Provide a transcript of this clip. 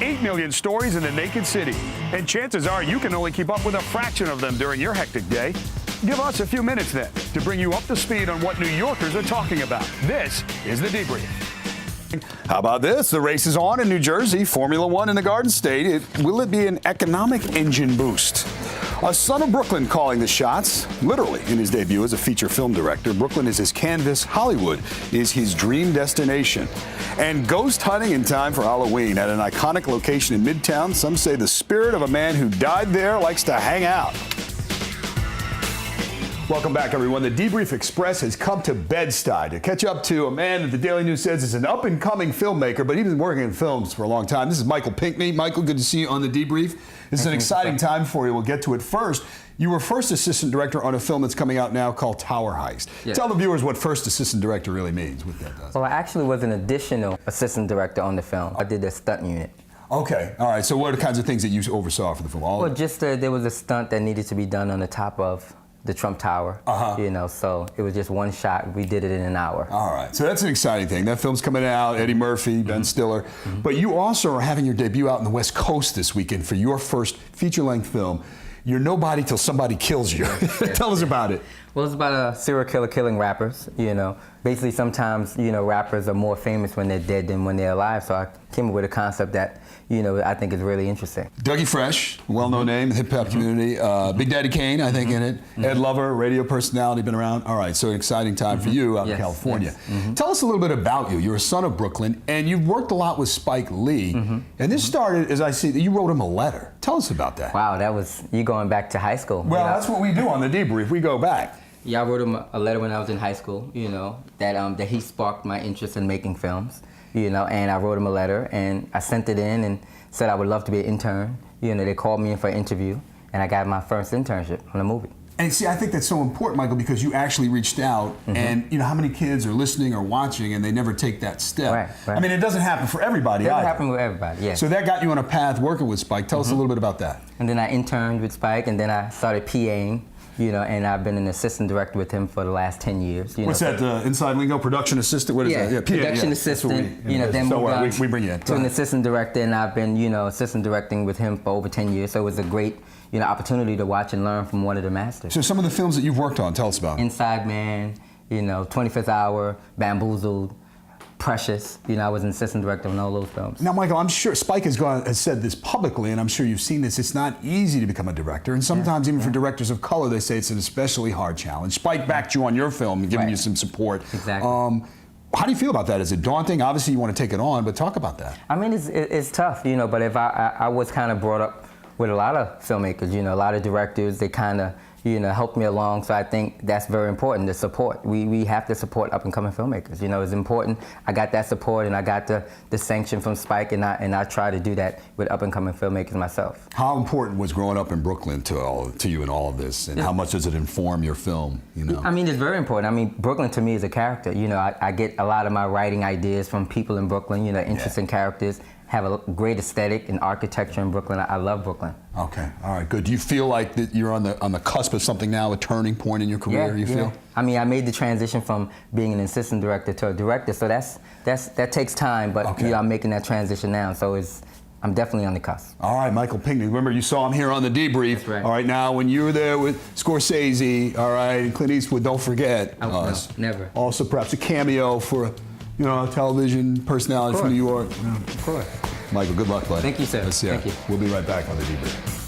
8 million stories in the naked city, and chances are you can only keep up with a fraction of them during your hectic day. Give us a few minutes then to bring you up to speed on what New Yorkers are talking about. This is The Debrief. How about this? The race is on in New Jersey, Formula One in the Garden State. Will it be an economic engine boost? A son of Brooklyn calling the shots, literally, in his debut as a feature film director. Brooklyn is his canvas. Hollywood is his dream destination. And ghost hunting in time for Halloween at an iconic location in Midtown. Some say the spirit of a man who died there likes to hang out. Welcome back, everyone. The Debrief Express has come to Bed-Stuy to catch up to a man that the Daily News says is an up-and-coming filmmaker, but he's been working in films for a long time. This is Michael Pinckney. Michael, good to see you on The Debrief. This is an exciting time for you. We'll get to it first. You were first assistant director on a film that's coming out now called Tower Heist. Yeah. Tell the viewers what first assistant director really means, what that does. Well, I actually was an additional assistant director on the film. I did the stunt unit. Okay, all right. So what are the kinds of things that you oversaw for the film? Well, just there was a stunt that needed to be done on the top of the Trump Tower, you know, so it was just one shot. We did it in an hour. All right, so that's an exciting thing. That film's coming out, Eddie Murphy, Ben Stiller. But you also are having your debut out in the West Coast this weekend for your first feature-length film, You're Nobody Till Somebody Kills You. Tell us about it. Well, it's about a serial killer killing rappers, you know. Basically, sometimes, you know, rappers are more famous when they're dead than when they're alive, so I came up with a concept that, you know, I think is really interesting. Dougie Fresh, well-known name in the hip-hop community. Big Daddy Kane, I think, in it. Ed Lover, radio personality, been around. All right, so an exciting time for you out in California. Tell us a little bit about you. You're a son of Brooklyn, and you've worked a lot with Spike Lee. And this started, as I see, you wrote him a letter. Tell us about that. Wow, that was you going back to high school. Well, that's what we do on The Debrief. We go back. Yeah, I wrote him a letter when I was in high school, you know, that he sparked my interest in making films, you know, and I wrote him a letter and I sent it in and said I would love to be an intern. You know, they called me in for an interview and I got my first internship on a movie. And see, I think that's so important, Michael, because you actually reached out and, you know, how many kids are listening or watching and they never take that step. Right. I mean, it doesn't happen for everybody It doesn't either. happen with everybody, yeah. So that got you on a path working with Spike. Tell us a little bit about that. And then I interned with Spike and then I started PAing. You know, and I've been an assistant director with him for the last 10 years. What's that, inside lingo, production assistant? What is that? Yeah, production assistant, you know, then moved on we bring you in. to an assistant director, and I've been, you know, assistant directing with him for over 10 years, so it was a great, you know, opportunity to watch and learn from one of the masters. So some of the films that you've worked on, tell us about. Inside Man, you know, 25th Hour, Bamboozled, Precious. You know, I was an assistant director on all those films. Now, Michael, I'm sure Spike has said this publicly, and I'm sure you've seen this. It's not easy to become a director, and sometimes even for directors of color, they say it's an especially hard challenge. Spike backed you on your film and giving you some support. Exactly. How do you feel about that? Is it daunting? Obviously, you want to take it on, but talk about that. I mean, it's tough, you know, but if I was kind of brought up with a lot of filmmakers, you know, a lot of directors, they kind of, you know, helped me along, so I think that's very important, the support. We have to support up-and-coming filmmakers, you know, it's important. I got that support and I got the sanction from Spike, and I try to do that with up-and-coming filmmakers myself. How important was growing up in Brooklyn to you in all of this, and how much does it inform your film, you know? I mean, it's very important. I mean, Brooklyn to me is a character, you know, I get a lot of my writing ideas from people in Brooklyn, you know, interesting characters. Have a great aesthetic and architecture in Brooklyn. I love Brooklyn. Okay, all right, good. Do you feel like that you're on the cusp of something now, a turning point in your career? You feel? I mean, I made the transition from being an assistant director to a director, so that takes time. But you know, I'm making that transition now, so I'm definitely on the cusp. All right, Michael Pinckney. Remember, you saw him here on The Debrief. That's right. All right, now when you were there with Scorsese, all right, and Clint Eastwood, don't forget. No, never. Also, perhaps a cameo for you know, a television personality from New York. Of course. Michael, good luck, buddy. Thank you, sir. Thank you. We'll be right back on The Debrief.